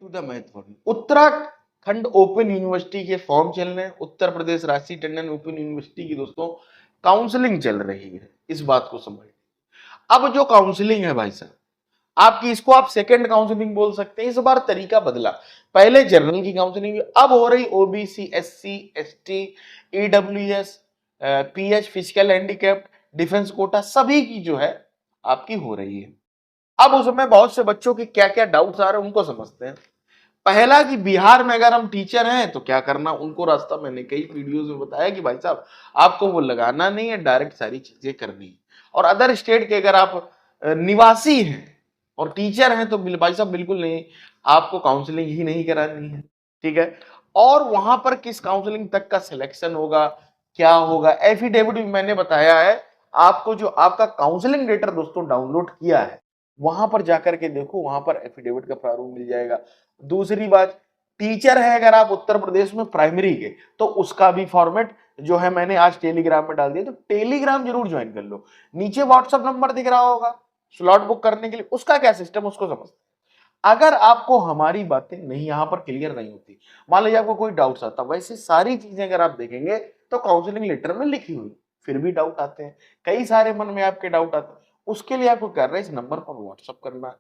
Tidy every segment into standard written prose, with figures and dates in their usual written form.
To the महत्वपूर्ण Uttarakhand open university के form चल रहे हैं। उत्तर प्रदेश राजसी टंडन ओपन यूनिवर्सिटी की दोस्तों काउंसलिंग चल रही है, इस बात को समझ। अब जो काउंसलिंग है भाई साहब आपकी, इसको आप सेकंड काउंसलिंग बोल सकते हैं। इस बार तरीका बदला, पहले जनरल की काउंसलिंग अब हो रही OBC, SC, ST, EWS, PH, physical handicapped, defence quota सभी की जो है आपकी हो रही है। अब उसमें बहुत से बच्चों के क्या क्या डाउट्स आ रहे हैं उनको समझते हैं। पहला कि बिहार में अगर हम टीचर हैं तो क्या करना, उनको रास्ता मैंने कई वीडियोस में बताया कि भाई साहब आपको वो लगाना नहीं है, डायरेक्ट सारी चीजें करनी है। और अदर स्टेट के अगर आप निवासी हैं और टीचर हैं तो भाई साहब बिल्कुल नहीं, आपको काउंसलिंग ही नहीं करानी है, ठीक है। और वहां पर किस काउंसलिंग तक का सिलेक्शन होगा, क्या होगा, एफिडेविट भी मैंने बताया है आपको। जो आपका काउंसलिंग लेटर दोस्तों डाउनलोड किया है वहां पर जाकर के देखो, वहां पर एफिडेविट का प्रारूप मिल जाएगा। दूसरी बात, टीचर है अगर आप उत्तर प्रदेश में प्राइमरी के तो उसका भी फॉर्मेट जो है मैंने आज टेलीग्राम में डाल दिया, तो टेलीग्राम जरूर ज्वाइन कर लो। नीचे व्हाट्सएप नंबर दिख रहा होगा स्लॉट बुक करने के लिए, उसका क्या सिस्टम उसको समझते। अगर आपको हमारी बातें नहीं यहां पर क्लियर नहीं होती, मान लीजिए आपको कोई डाउट्स आता, वैसे सारी चीजें अगर आप देखेंगे तो काउंसलिंग लेटर में लिखी हुई, फिर भी डाउट आते हैं, कई सारे मन में आपके डाउट आते हैं। उसके लिए आपको कर रहे हैं इस नंबर पर व्हाट्सअप करना,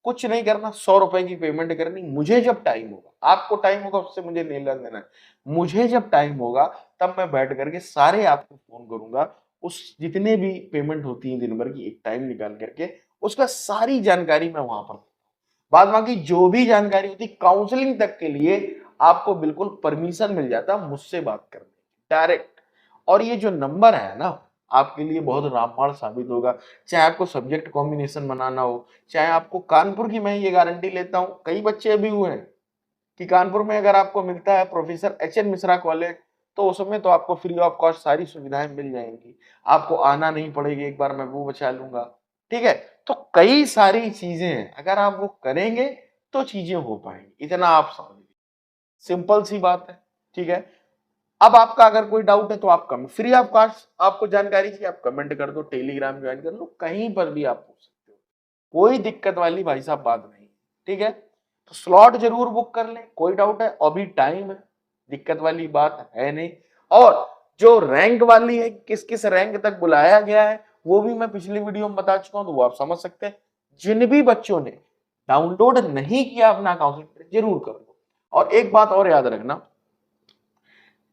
कुछ नहीं करना, 100 रुपए की पेमेंट करनी। मुझे जब टाइम होगा, आपको टाइम होगा उससे मुझे नहीं लेना देना है, मुझे जब टाइम होगा तब मैं बैठ करके सारे आपको फोन करूंगा। उस जितने भी पेमेंट होती है दिन भर की, एक टाइम निकाल करके उसका सारी जानकारी मैं वहां पर, बाद बाकी जो भी जानकारी होती काउंसलिंग तक के लिए आपको बिल्कुल परमिशन मिल जाता मुझसे बात करने डायरेक्ट। और ये जो नंबर है ना आपके लिए बहुत रामबाण साबित होगा, चाहे आपको सब्जेक्ट कॉम्बिनेशन बनाना हो, चाहे आपको कानपुर की, मैं ये गारंटी लेता हूं कई बच्चे अभी हुए हैं कि कानपुर में अगर आपको मिलता है प्रोफेसर एच.एन. मिश्रा कॉलेज तो उसमें तो आपको फ्री ऑफ कॉस्ट सारी सुविधाएं मिल जाएंगी, आपको आना नहीं पड़ेगी, एक बार मैं वो बचा लूंगा, ठीक है। तो कई सारी चीजें हैं, अगर आप वो करेंगे तो चीजें हो पाएंगी, इतना आप समझ लीजिए, सिंपल सी बात है, ठीक है। अब आपका अगर कोई डाउट है तो आप कम फ्री ऑफ कॉस्ट आपको जानकारी चाहिए, आप कमेंट कर दो, टेलीग्राम ज्वाइन कर लो, कहीं पर भी आप पूछ सकते हो, कोई दिक्कत वाली भाई साहब बात नहीं, ठीक है। तो स्लॉट जरूर बुक कर ले, कोई डाउट है अभी टाइम है, दिक्कत वाली बात है नहीं। और जो रैंक वाली है, किस किस रैंक तक बुलाया गया है वो भी मैं पिछली वीडियो में बता चुका हूं, तो वो आप समझ सकते हैं। जिन भी बच्चों ने डाउनलोड नहीं किया अपना काउंसलिंग जरूर कर लो। और एक बात और याद रखना,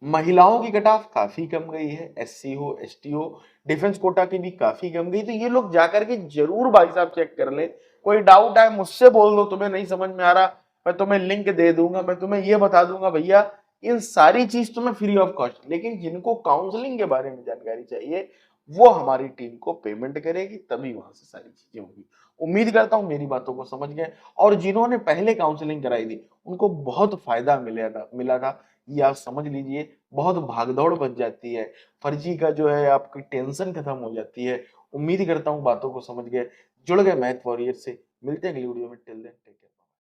महिलाओं की कट ऑफ काफी कम गई है, एससी हो, एसटी हो, डिफेंस कोटा की भी काफी कम गई, तो ये लोग जाकर के जरूर भाई साहब चेक कर ले। कोई डाउट है मुझसे बोल दो, तुम्हें नहीं समझ में आ रहा मैं तुम्हें लिंक दे दूंगा, मैं तुम्हें ये बता दूंगा भैया, इन सारी चीज तुम्हें फ्री ऑफ कॉस्ट। लेकिन जिनको काउंसलिंग के बारे में जानकारी चाहिए वो हमारी टीम को पेमेंट करेगी, तभी वहां से सारी चीजें होंगी। उम्मीद करता हूं मेरी बातों को समझ गए, और जिन्होंने पहले काउंसलिंग कराई थी उनको बहुत फायदा मिला था, ये आप समझ लीजिए। बहुत भागदौड़ बच जाती है, फर्जी का जो है आपकी टेंशन खत्म हो जाती है। उम्मीद करता हूँ बातों को समझ गए, जुड़ गए मैथ वॉरियर से। मिलते हैं अगली वीडियो में, टिल देन टेक केयर।